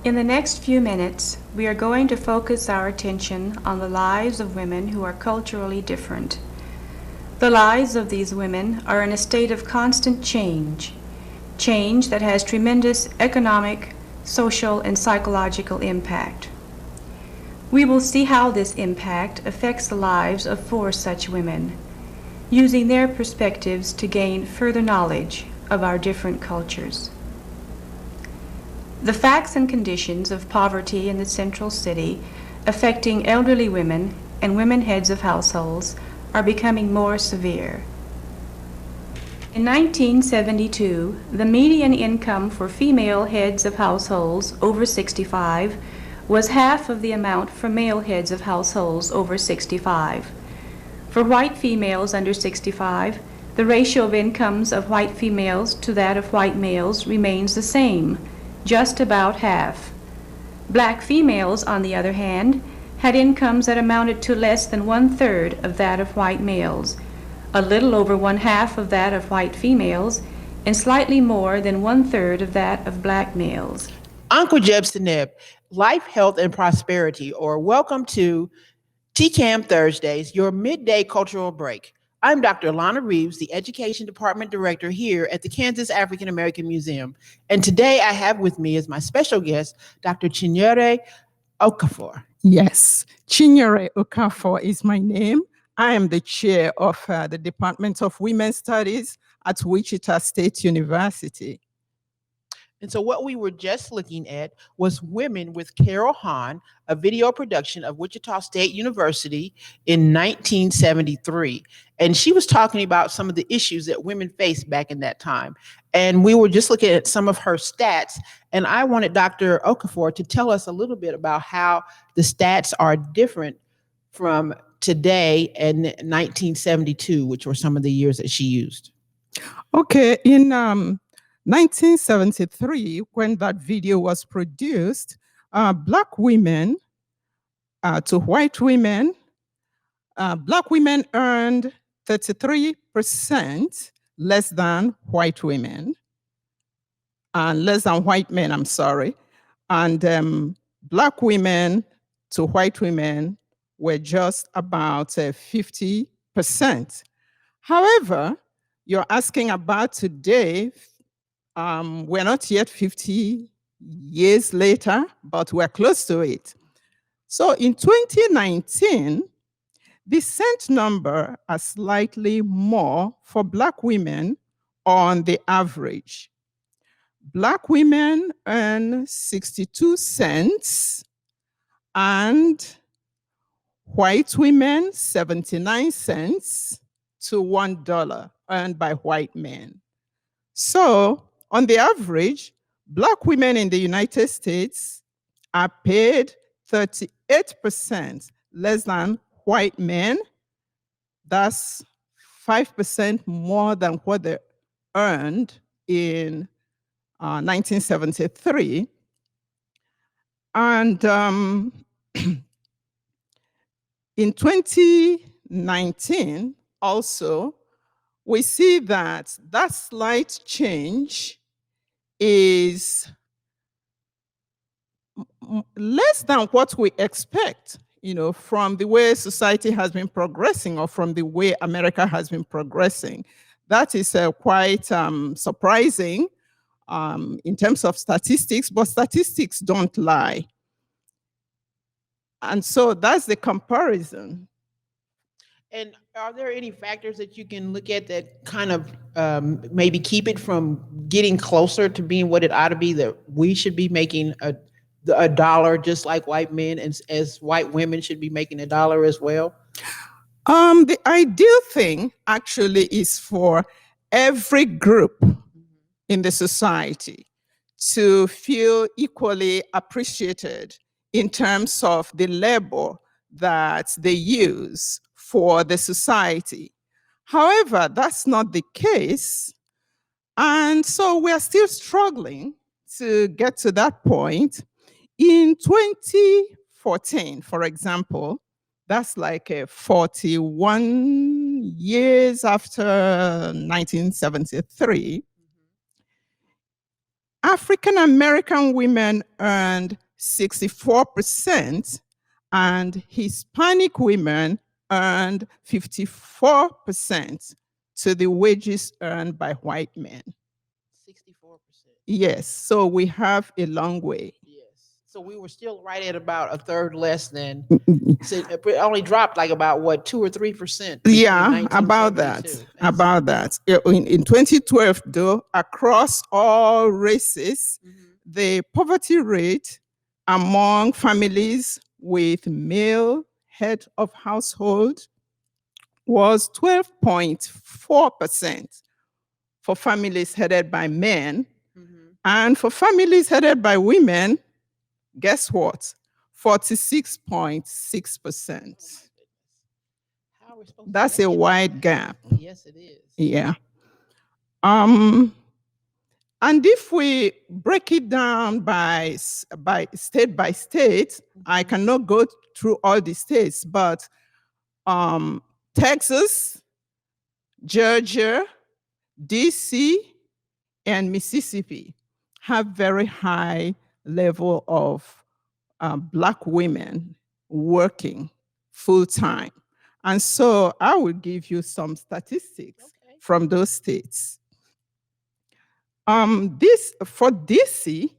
In the next few minutes, we are going to focus our attention on the lives of women who are culturally different. The lives of these women are in a state of constant change, change that has tremendous economic, social, and psychological impact. We will see how this impact affects the lives of 4 such women, using their perspectives to gain further knowledge of our different cultures. The facts and conditions of poverty in the central city affecting elderly women and women heads of households are becoming more severe. In 1972, the median income for female heads of households over 65 was half of the amount for male heads of households over 65. For white females under 65, the ratio of incomes of white females to that of white males remains the same, just about half. Black females, on the other hand, had incomes that amounted to less than 1/3 of that of white males, a little over 1/2 of that of white females, and slightly more than 1/3 of that of black males. Uncle Jebseneb, Life, Health, and Prosperity, or welcome to TKAAM Thursdays, your midday cultural break. I'm Dr. Lana Reeves, the Education Department Director here at the Kansas African American Museum. And today I have with me as my special guest, Dr. Chinyere Okafor. Yes, Chinyere Okafor is my name. I am the chair of the Department of Women's Studies at Wichita State University. And so what we were just looking at was Women with Carol Hahn, a video production of Wichita State University in 1973. And she was talking about some of the issues that women faced back in that time. And we were just looking at some of her stats. And I wanted Dr. Okafor to tell us a little bit about how the stats are different from today and 1972, which were some of the years that she used. Okay, in 1973, when that video was produced, Black women to white women, Black women earned 33% less than white women, less than white men, I'm sorry. And Black women to white women were just about 50%. However, you're asking about today. We're not yet 50 years later, but we're close to it. So in 2019, the cent number are slightly more for Black women on the average. Black women earn 62 cents and white women 79 cents to $1 earned by white men. So on the average, Black women in the United States are paid 38% less than white men. That's 5% more than what they earned in 1973. And in 2019, also, we see that that slight change is less than what we expect, from the way society has been progressing or from the way America has been progressing. That is quite surprising in terms of statistics, but statistics don't lie. And so that's the comparison. And are there any factors that you can look at that kind of maybe keep it from getting closer to being what it ought to be, that we should be making a dollar just like white men, and as white women should be making $1 as well? The ideal thing actually is for every group in the society to feel equally appreciated in terms of the labor that they use for the society. However, that's not the case. And so we're still struggling to get to that point. In 2014, for example, that's like 41 years after 1973, African American women earned 64%, and Hispanic women earned 54% to the wages earned by white men. 64%. Yes, so we have a long way. Yes. So we were still right at about a third less than. So it only dropped like about what 2 or 3%. Yeah, about that. About that. In 2012, though, across all races, the poverty rate among families with male head of household was 12.4% for families headed by men. And for families headed by women, guess what? 46.6%. That's a wide gap. Yes, it is. Yeah. And if we break it down by state, I cannot go through all the states, but Texas, Georgia, DC, and Mississippi have very high level of Black women working full time. And so I will give you some statistics from those states. This for DC,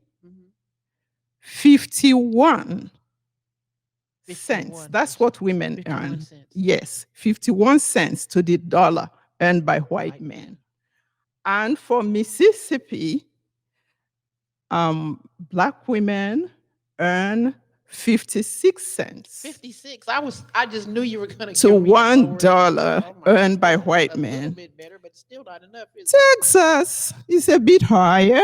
51 cents. That's what women earn. Yes, 51 cents to the dollar earned by white men. And for Mississippi, Black women earn 56 cents. 56. I just knew you were going to $1 earned by white men. A little bit better, but still not enough. Texas is a bit higher.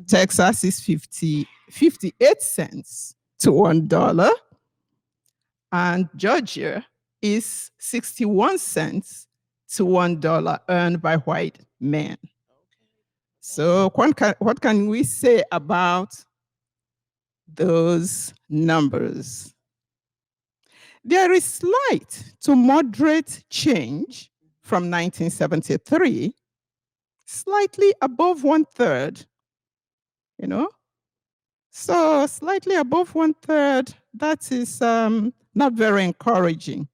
Texas is 58 cents to $1. And Georgia is 61 cents to $1 earned by white men. So what can we say about those numbers? There is slight to moderate change from 1973, slightly above 1/3, So slightly above 1/3, that is not very encouraging.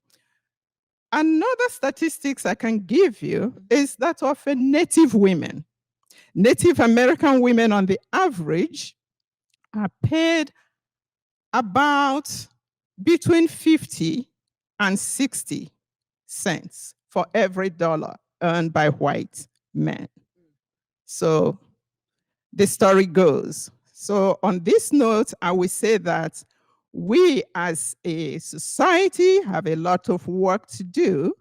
Another statistics I can give you is that of Native women. Native American women on the average are paid about between 50 and 60 cents for every dollar earned by white men. So the story goes. So on this note, I will say that we as a society have a lot of work to do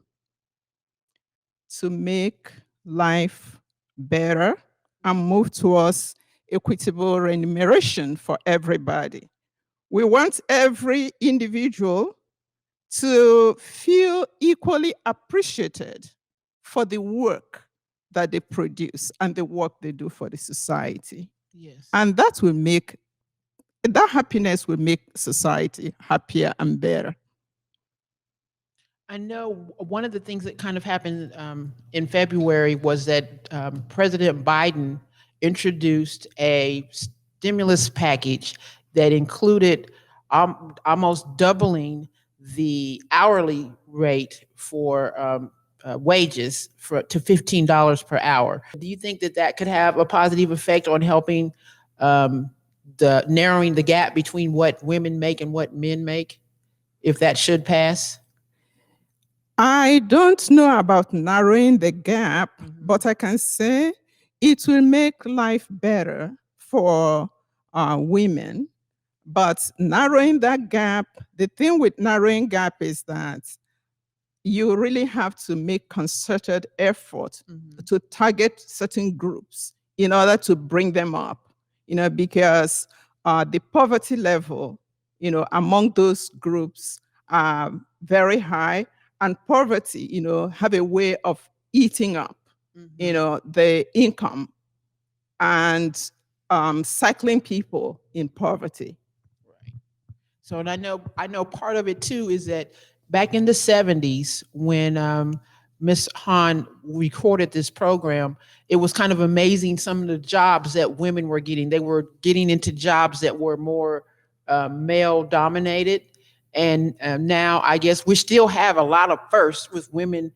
to make life better and move towards equitable remuneration for everybody. We want every individual to feel equally appreciated for the work that they produce and the work they do for the society. Yes. And that happiness will make society happier and better. I know one of the things that kind of happened in February was that President Biden introduced a stimulus package that included almost doubling the hourly rate for wages to $15 per hour. Do you think that could have a positive effect on helping narrowing the gap between what women make and what men make, if that should pass? I don't know about narrowing the gap, but I can say it will make life better for women. But narrowing that gap, the thing with narrowing gap is that you really have to make concerted effort to target certain groups in order to bring them up, because the poverty level, among those groups are very high, and poverty, have a way of eating up, the income and cycling people in poverty. Right. So, and I know part of it too is that back in the 70s, when Miss Hahn recorded this program, it was kind of amazing some of the jobs that women were getting. They were getting into jobs that were more male dominated. And now I guess we still have a lot of firsts with women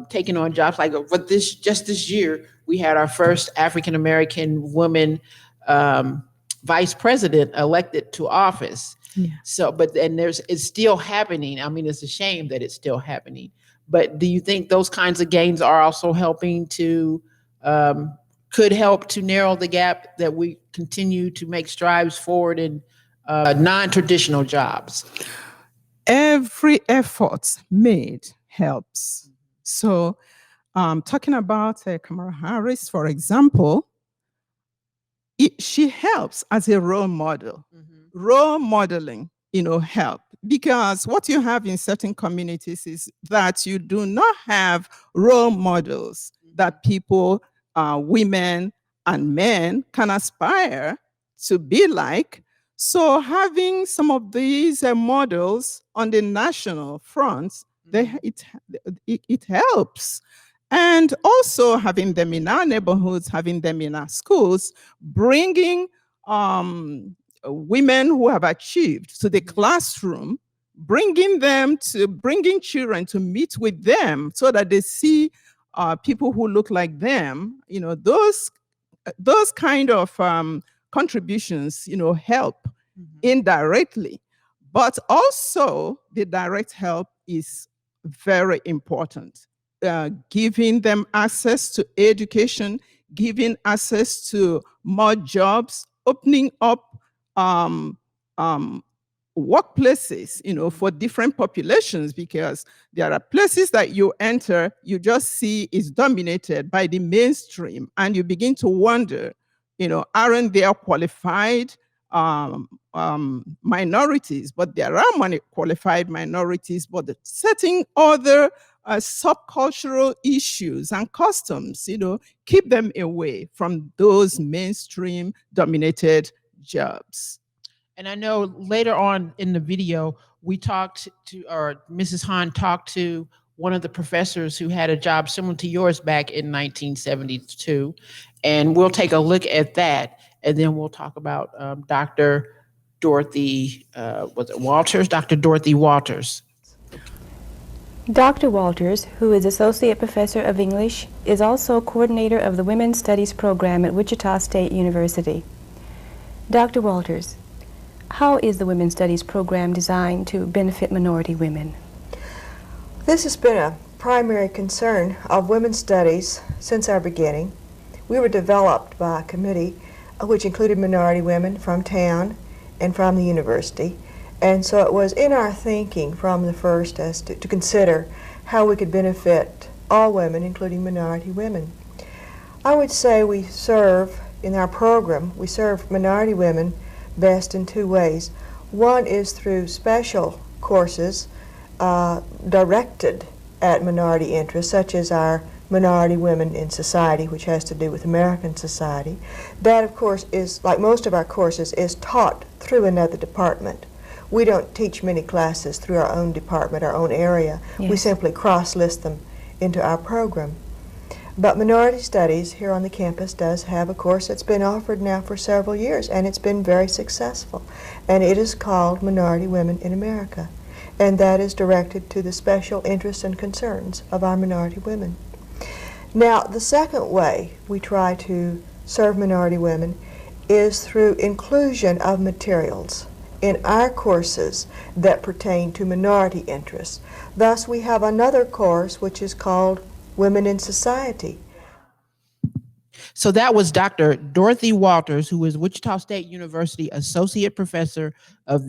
taking on jobs. Like, but this year, we had our first African American woman vice president elected to office. Yeah. So, but and it's still happening. I mean, it's a shame that it's still happening. But do you think those kinds of gains are also helping to could help to narrow the gap that we continue to make strides forward in non-traditional jobs? Every effort made helps. So, talking about Kamala Harris, for example, she helps as a role model. Role modeling, help, because what you have in certain communities is that you do not have role models that people, women and men, can aspire to be like. So having some of these models on the national front, it helps. And also having them in our neighborhoods, having them in our schools, bringing women who have achieved to the classroom, bringing children to meet with them so that they see people who look like them. Those kind of contributions, help indirectly. But also the direct help is very important. Giving them access to education, giving access to more jobs, opening up workplaces, for different populations, because there are places that you enter, you just see is dominated by the mainstream, and you begin to wonder, aren't there qualified minorities? But there are qualified minorities, but setting other subcultural issues and customs, keep them away from those mainstream dominated jobs. And I know later on in the video, we talked to, or Mrs. Hahn talked to one of the professors who had a job similar to yours back in 1972. And we'll take a look at that. And then we'll talk about Dr. Dorothy, was it Walters? Dr. Dorothy Walters. Dr. Walters, who is Associate Professor of English, is also coordinator of the Women's Studies program at Wichita State University. Dr. Walters, how is the Women's Studies program designed to benefit minority women? This has been a primary concern of women's studies since our beginning. We were developed by a committee which included minority women from town and from the university. And so it was in our thinking from the first as to consider how we could benefit all women, including minority women. I would say we serve, in our program, we serve minority women best in two ways. One is through special courses directed at minority interests, such as our Minority Women in Society, which has to do with American society. That, of course, is, like most of our courses, is taught through another department. We don't teach many classes through our own department, our own area. Yes. We simply cross-list them into our program. But Minority Studies here on the campus does have a course that's been offered now for several years, and it's been very successful. And it is called Minority Women in America. And that is directed to the special interests and concerns of our minority women. Now, the second way we try to serve minority women is through inclusion of materials in our courses that pertain to minority interests. Thus, we have another course which is called Women in Society. So that was Dr. Dorothy Walters, who is Wichita State University Associate Professor of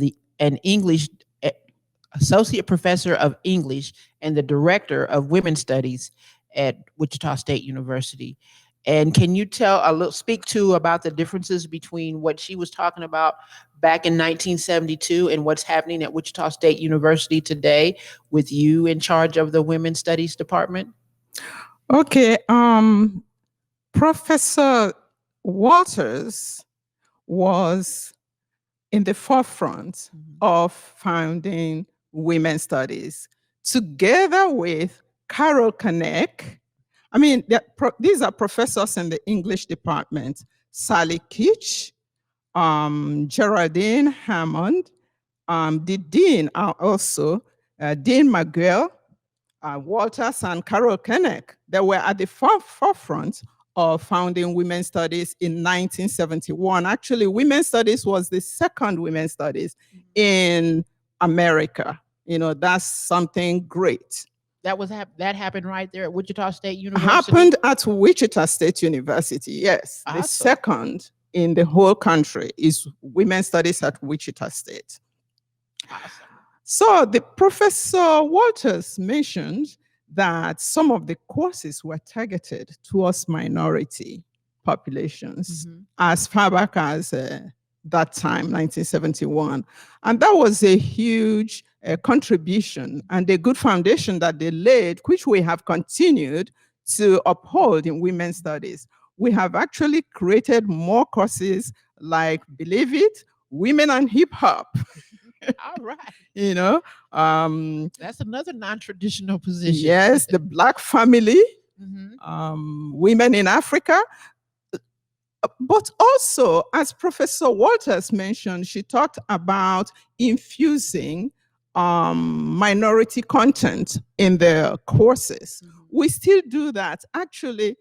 Associate Professor of English and the Director of Women's Studies at Wichita State University. And can you speak to about the differences between what she was talking about back in 1972 and what's happening at Wichita State University today with you in charge of the Women's Studies Department? Okay, Professor Walters was in the forefront of founding Women's Studies, together with Carol Kanek. I mean, these are professors in the English department. Sally Kitch, Geraldine Hammond, the dean are also Dean McGill, Walters, and Carol Kanek. They were at the forefront of founding women's studies in 1971. Actually, women's studies was the second women's studies in America. You know, that's something great. That happened right there at Wichita State University? Happened at Wichita State University, yes. Awesome. The second in the whole country is women's studies at Wichita State. Awesome. So the Professor Walters mentioned that some of the courses were targeted towards minority populations as far back as that time, 1971. And that was a huge contribution and a good foundation that they laid, which we have continued to uphold in women's studies. We have actually created more courses like, believe it, Women and Hip Hop. All right. You know, that's another non-traditional position. Yes, the Black family, women in Africa. But also, as Professor Walters mentioned, she talked about infusing minority content in the courses. We still do that. Actually,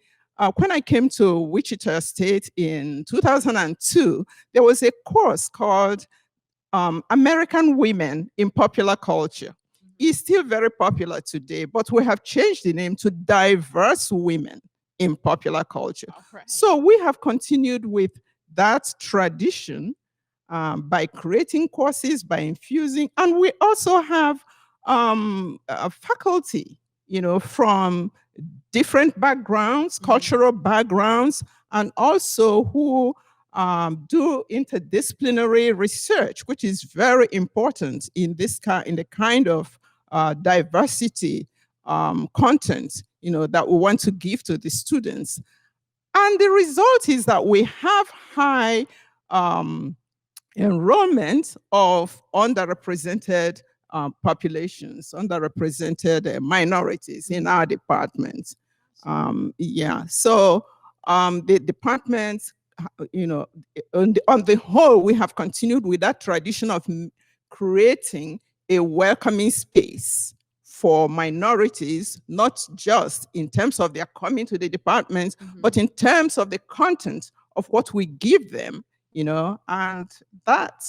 when I came to Wichita State in 2002, there was a course called American Women in Popular Culture. It's still very popular today, but we have changed the name to Diverse Women in Popular Culture. Right. So we have continued with that tradition by creating courses, by infusing, and we also have a faculty, you know, from different backgrounds, cultural backgrounds, and also who do interdisciplinary research, which is very important in this in the kind of diversity content, you know, that we want to give to the students. And the result is that we have high enrollment of underrepresented populations, underrepresented minorities in our department. Yeah, so the department, you know, on the whole, we have continued with that tradition of creating a welcoming space for minorities, not just in terms of their coming to the department, but in terms of the content of what we give them, you know, and that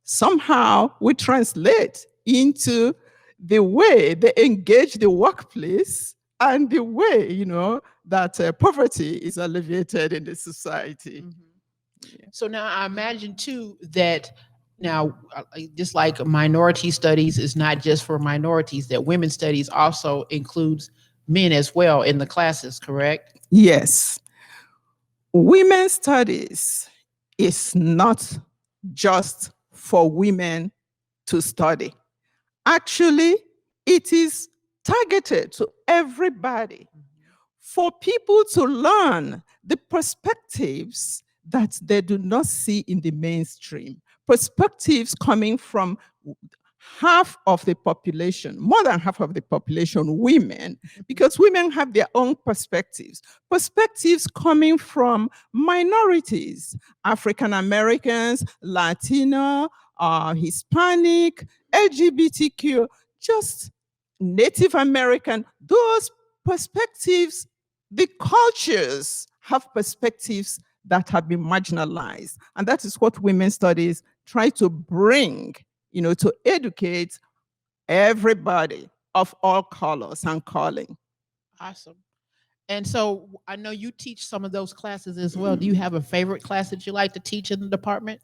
somehow we translate into the way they engage the workplace and the way, you know, that poverty is alleviated in the society. Yeah. So now I imagine too that now, just like minority studies is not just for minorities, that women's studies also includes men as well in the classes, correct? Yes. Women's studies is not just for women to study. Actually, it is targeted to everybody for people to learn the perspectives that they do not see in the mainstream. Perspectives coming from half of the population, more than half of the population, women, because women have their own perspectives. Perspectives coming from minorities, African Americans, Latino, Hispanic, LGBTQ, just Native American. Those perspectives, the cultures have perspectives that have been marginalized. And that is what women's studies try to bring, you know, to educate everybody of all colors and calling. Awesome. And so I know you teach some of those classes as well. Do you have a favorite class that you like to teach in the department?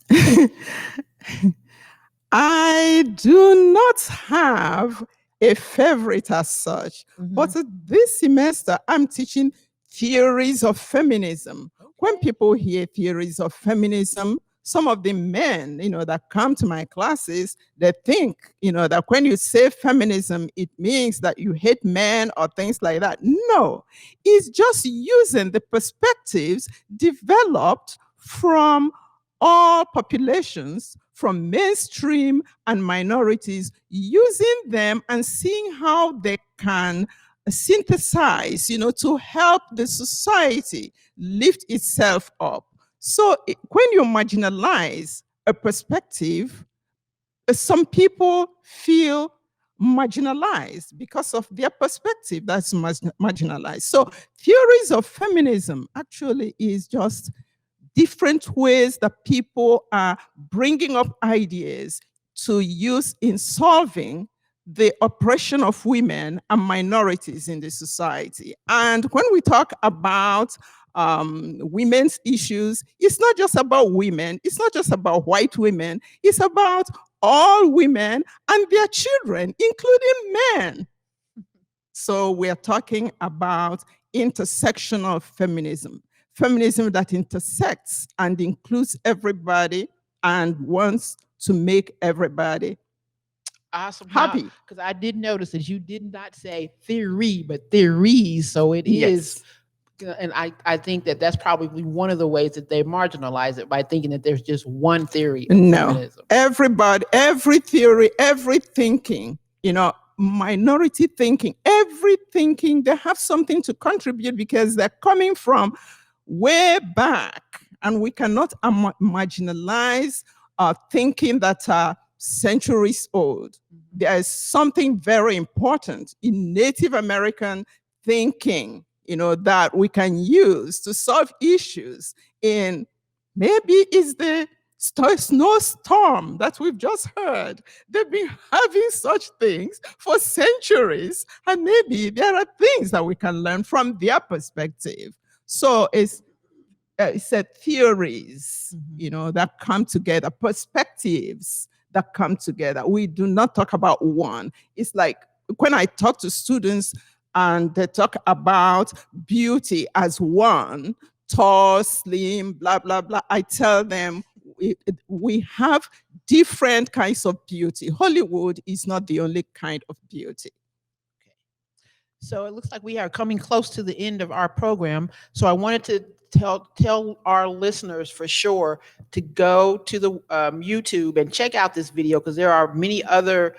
I do not have a favorite as such, but this semester I'm teaching theories of feminism. Okay. When people hear theories of feminism, some of the men, you know, that come to my classes, they think, you know, that when you say feminism, it means that you hate men or things like that. No, it's just using the perspectives developed from all populations, from mainstream and minorities, using them and seeing how they can synthesize, to help the society lift itself up. So when you marginalize a perspective, some people feel marginalized because of their perspective that's marginalized. So theories of feminism actually is just different ways that people are bringing up ideas to use in solving the oppression of women and minorities in the society. And when we talk about women's issues, it's not just about women, it's not just about white women, it's about all women and their children, including men. So we're talking about intersectional feminism, feminism that intersects and includes everybody and wants to make everybody Awesome. happy. Because I did notice that you did not say theory, but theories. So it is, and I think that that's probably one of the ways that they marginalize it, by thinking that there's just one theory of feminism. Everybody, every theory, every thinking, minority thinking, every thinking, they have something to contribute because they're coming from way back, and we cannot marginalize thinking that are centuries old. There is something very important in Native American thinking, that we can use to solve issues. In maybe it's the snowstorm that we've just heard. They've been having such things for centuries, and maybe there are things that we can learn from their perspective. So it's said theories, that come together, perspectives that come together. We do not talk about one. It's like when I talk to students and they talk about beauty as one, tall, slim, blah, blah, blah, I tell them we have different kinds of beauty. Hollywood is not the only kind of beauty. So it looks like we are coming close to the end of our program. So I wanted to tell our listeners for sure to go to the YouTube and check out this video, because there are many other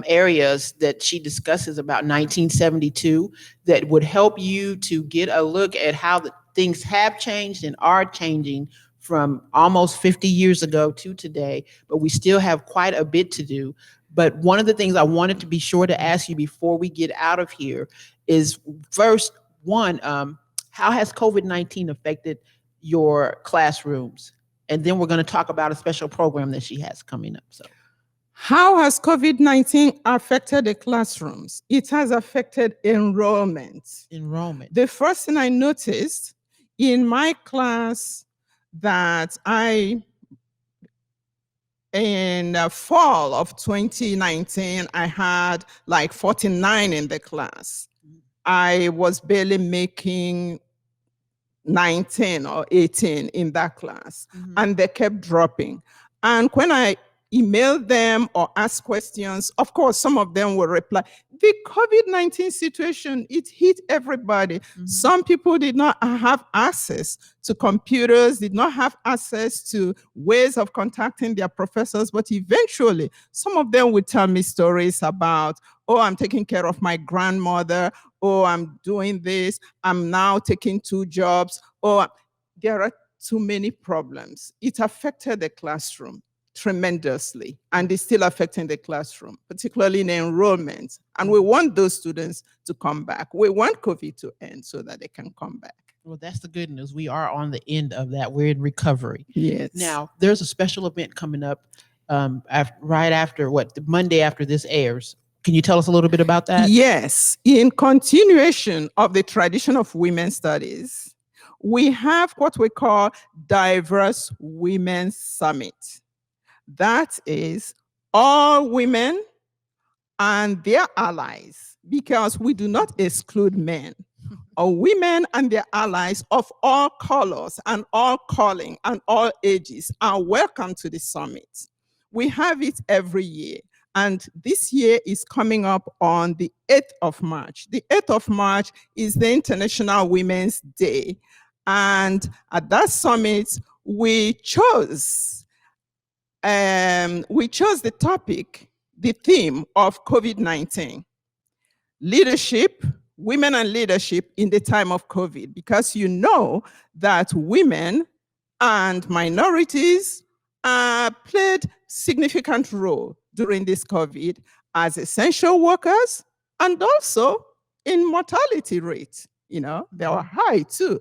areas that she discusses about 1972 that would help you to get a look at how things have changed and are changing from almost 50 years ago to today, but we still have quite a bit to do. But one of the things I wanted to be sure to ask you before we get out of here is, first, one, how has COVID-19 affected your classrooms? And then we're going to talk about a special program that she has coming up. So, how has COVID-19 affected the classrooms? It has affected enrollment. The first thing I noticed in my class that in the fall of 2019, I had like 49 in the class. I was barely making 19 or 18 in that class, and they kept dropping. And when I emailed them or asked questions, of course, some of them will reply. The COVID-19 situation, it hit everybody. Some people did not have access to computers, did not have access to ways of contacting their professors, but eventually, some of them would tell me stories about, oh, I'm taking care of my grandmother, oh, I'm doing this, I'm now taking 2 jobs, or there are too many problems. It affected the classroom tremendously, and it's still affecting the classroom, particularly in enrollment. And we want those students to come back. We want COVID to end so that they can come back. Well, that's the good news. We are on the end of that. We're in recovery. Yes. Now, there's a special event coming up right after the Monday after this airs. Can you tell us a little bit about that? Yes. In continuation of the tradition of women's studies, we have what we call Diverse Women's Summit. That is all women and their allies, because we do not exclude men. Or women and their allies of all colors and all calling and all ages are welcome to the summit. We have it every year, and this year is coming up on the 8th of March. The 8th of March is the International Women's Day, and at that summit, we chose the topic, the theme of COVID-19, leadership women and leadership in the time of COVID, because you know that women and minorities played significant role during this COVID as essential workers, and also in mortality rates. They were high too.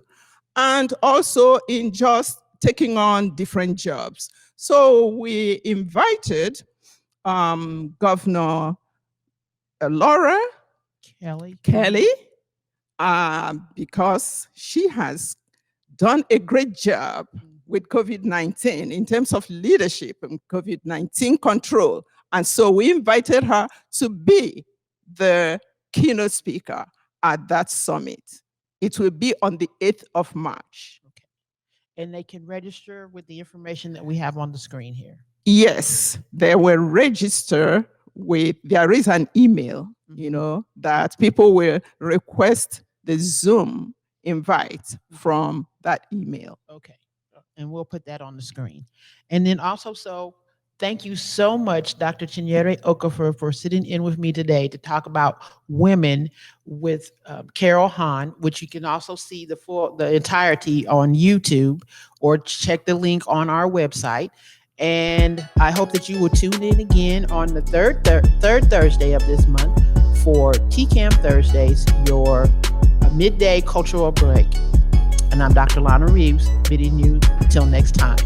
And also in just taking on different jobs. So we invited Governor Laura Kelly, because she has done a great job with COVID-19 in terms of leadership and COVID-19 control. And so we invited her to be the keynote speaker at that summit. It will be on the 8th of March. Okay. And they can register with the information that we have on the screen here. Yes, they will register there is an email, that people will request the Zoom invite from that email. Okay. And we'll put that on the screen. And then also, thank you so much, Dr. Chinyere Okafor, for sitting in with me today to talk about women with Carol Hahn, which you can also see the entirety on YouTube, or check the link on our website. And I hope that you will tune in again on the third Thursday of this month for TKAAM Thursdays, your midday cultural break. And I'm Dr. Lana Reeves, bidding you until next time.